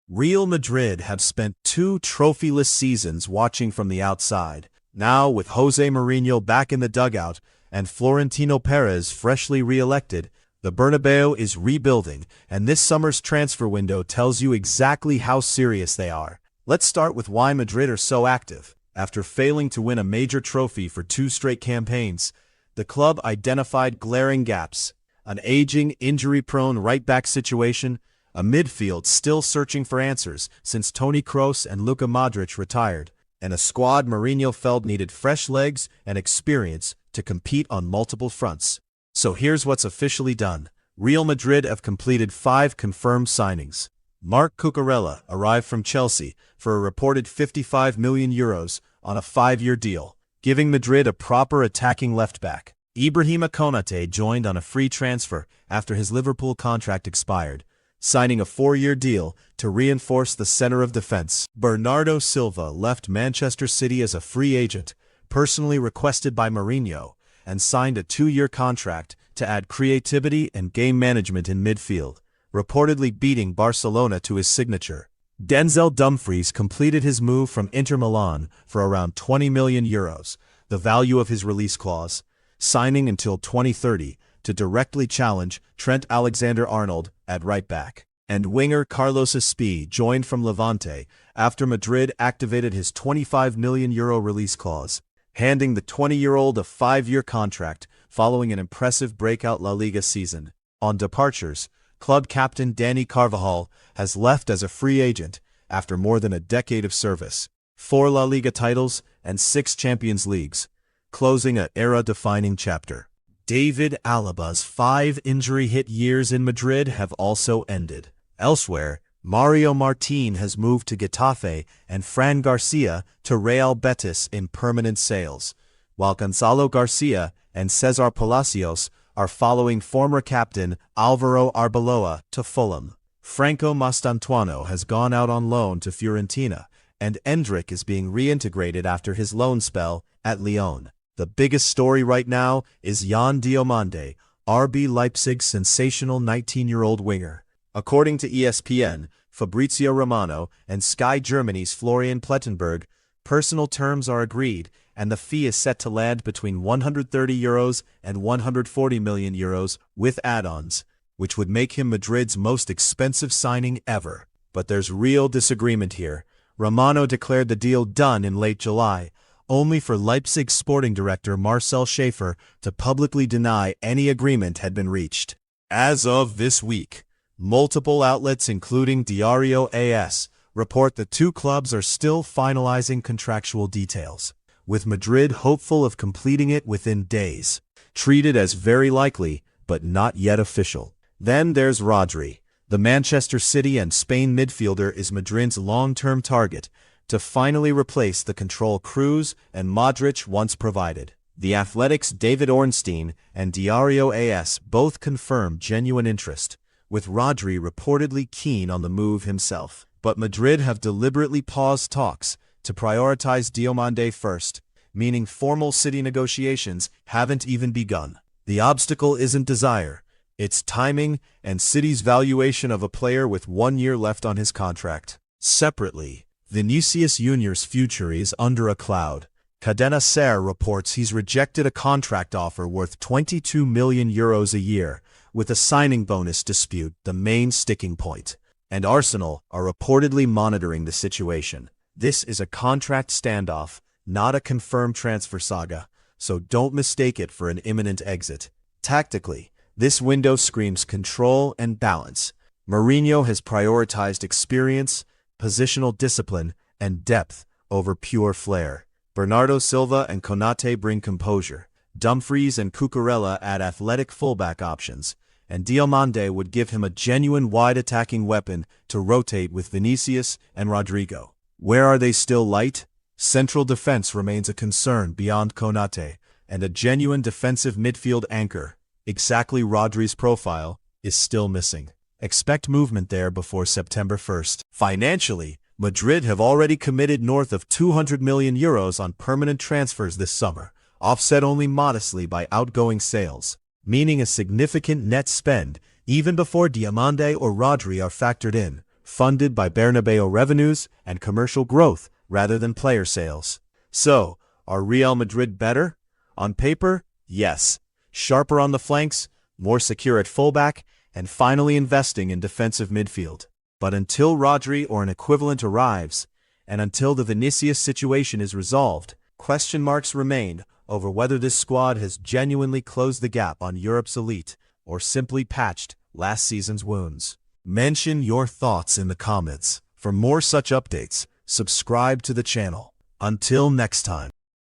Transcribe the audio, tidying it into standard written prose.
Real Madrid have spent two trophyless seasons watching from the outside. Now, with José Mourinho back in the dugout and Florentino Pérez freshly re-elected, the Bernabéu is rebuilding, and this summer's transfer window tells you exactly how serious they are. Let's start with why Madrid are so active. After failing to win a major trophy for 2 straight campaigns, the club identified glaring gaps: an aging, injury-prone right-back situation, a midfield still searching for answers since Toni Kroos and Luka Modric retired, and a squad Mourinho felt needed fresh legs and experience to compete on multiple fronts. So here's what's officially done. Real Madrid have completed 5 confirmed signings. Marc Cucurella arrived from Chelsea for a reported 55 million euros on a 5-year deal, giving Madrid a proper attacking left-back. Ibrahima Konate joined on a free transfer after his Liverpool contract expired, signing a 4-year deal to reinforce the center of defense. Bernardo Silva left Manchester City as a free agent, personally requested by Mourinho, and signed a 2-year contract to add creativity and game management in midfield, reportedly beating Barcelona to his signature. Denzel Dumfries completed his move from Inter Milan for around 20 million euros, the value of his release clause, signing until 2030 to directly challenge Trent Alexander-Arnold at right-back. And winger Carlos Espí joined from Levante after Madrid activated his 25 million euro release clause, handing the 20-year-old a 5-year contract following an impressive breakout La Liga season. On departures, club captain Dani Carvajal has left as a free agent after more than a decade of service, 4 La Liga titles and 6 Champions Leagues, closing an era-defining chapter. David Alaba's 5 injury-hit years in Madrid have also ended. Elsewhere, Mario Martin has moved to Getafe and Fran Garcia to Real Betis in permanent sales, while Gonzalo Garcia and Cesar Palacios are following former captain Álvaro Arbeloa to Fulham. Franco Mastantuono has gone out on loan to Fiorentina, and Endrick is being reintegrated after his loan spell at Lyon. The biggest story right now is Yan Diomandé, RB Leipzig's sensational 19-year-old winger. According to ESPN, Fabrizio Romano, and Sky Germany's Florian Plettenberg, personal terms are agreed, and the fee is set to land between €130 and €140 million with add-ons, which would make him Madrid's most expensive signing ever. But there's real disagreement here. Romano declared the deal done in late July, only for Leipzig sporting director Marcel Schäfer to publicly deny any agreement had been reached. As of this week, multiple outlets including Diario AS report the 2 clubs are still finalizing contractual details, with Madrid hopeful of completing it within days, treated as very likely but not yet official. Then there's Rodri. The Manchester City and Spain midfielder is Madrid's long-term target to finally replace the control Kroos and Modric once provided. The Athletic's David Ornstein and Diario AS both confirm genuine interest, with Rodri reportedly keen on the move himself. But Madrid have deliberately paused talks to prioritize Diomandé first, meaning formal City negotiations haven't even begun. The obstacle isn't desire, it's timing and City's valuation of a player with 1 year left on his contract. Separately, Vinícius Júnior's future is under a cloud. Cadena Ser reports he's rejected a contract offer worth 22 million euros a year, with a signing bonus dispute the main sticking point. And Arsenal are reportedly monitoring the situation. This is a contract standoff, not a confirmed transfer saga, so don't mistake it for an imminent exit. Tactically, this window screams control and balance. Mourinho has prioritized experience, positional discipline, and depth over pure flair. Bernardo Silva and Konate bring composure. Dumfries and Cucurella add athletic fullback options, and Diomandé would give him a genuine wide attacking weapon to rotate with Vinícius and Rodrigo. Where are they still light? Central defense remains a concern beyond Konate, and a genuine defensive midfield anchor, exactly Rodri's profile, is still missing. Expect movement there before September 1st. Financially, Madrid have already committed north of 200 million euros on permanent transfers this summer, offset only modestly by outgoing sales, meaning a significant net spend even before Diomandé or Rodri are factored in. funded by Bernabéu revenues and commercial growth rather than player sales. So, are Real Madrid better? On paper, yes. Sharper on the flanks, more secure at fullback, and finally investing in defensive midfield. But until Rodri or an equivalent arrives, and until the Vinícius situation is resolved, question marks remain over whether this squad has genuinely closed the gap on Europe's elite or simply patched last season's wounds. Mention your thoughts in the comments. For more such updates, subscribe to the channel. Until next time.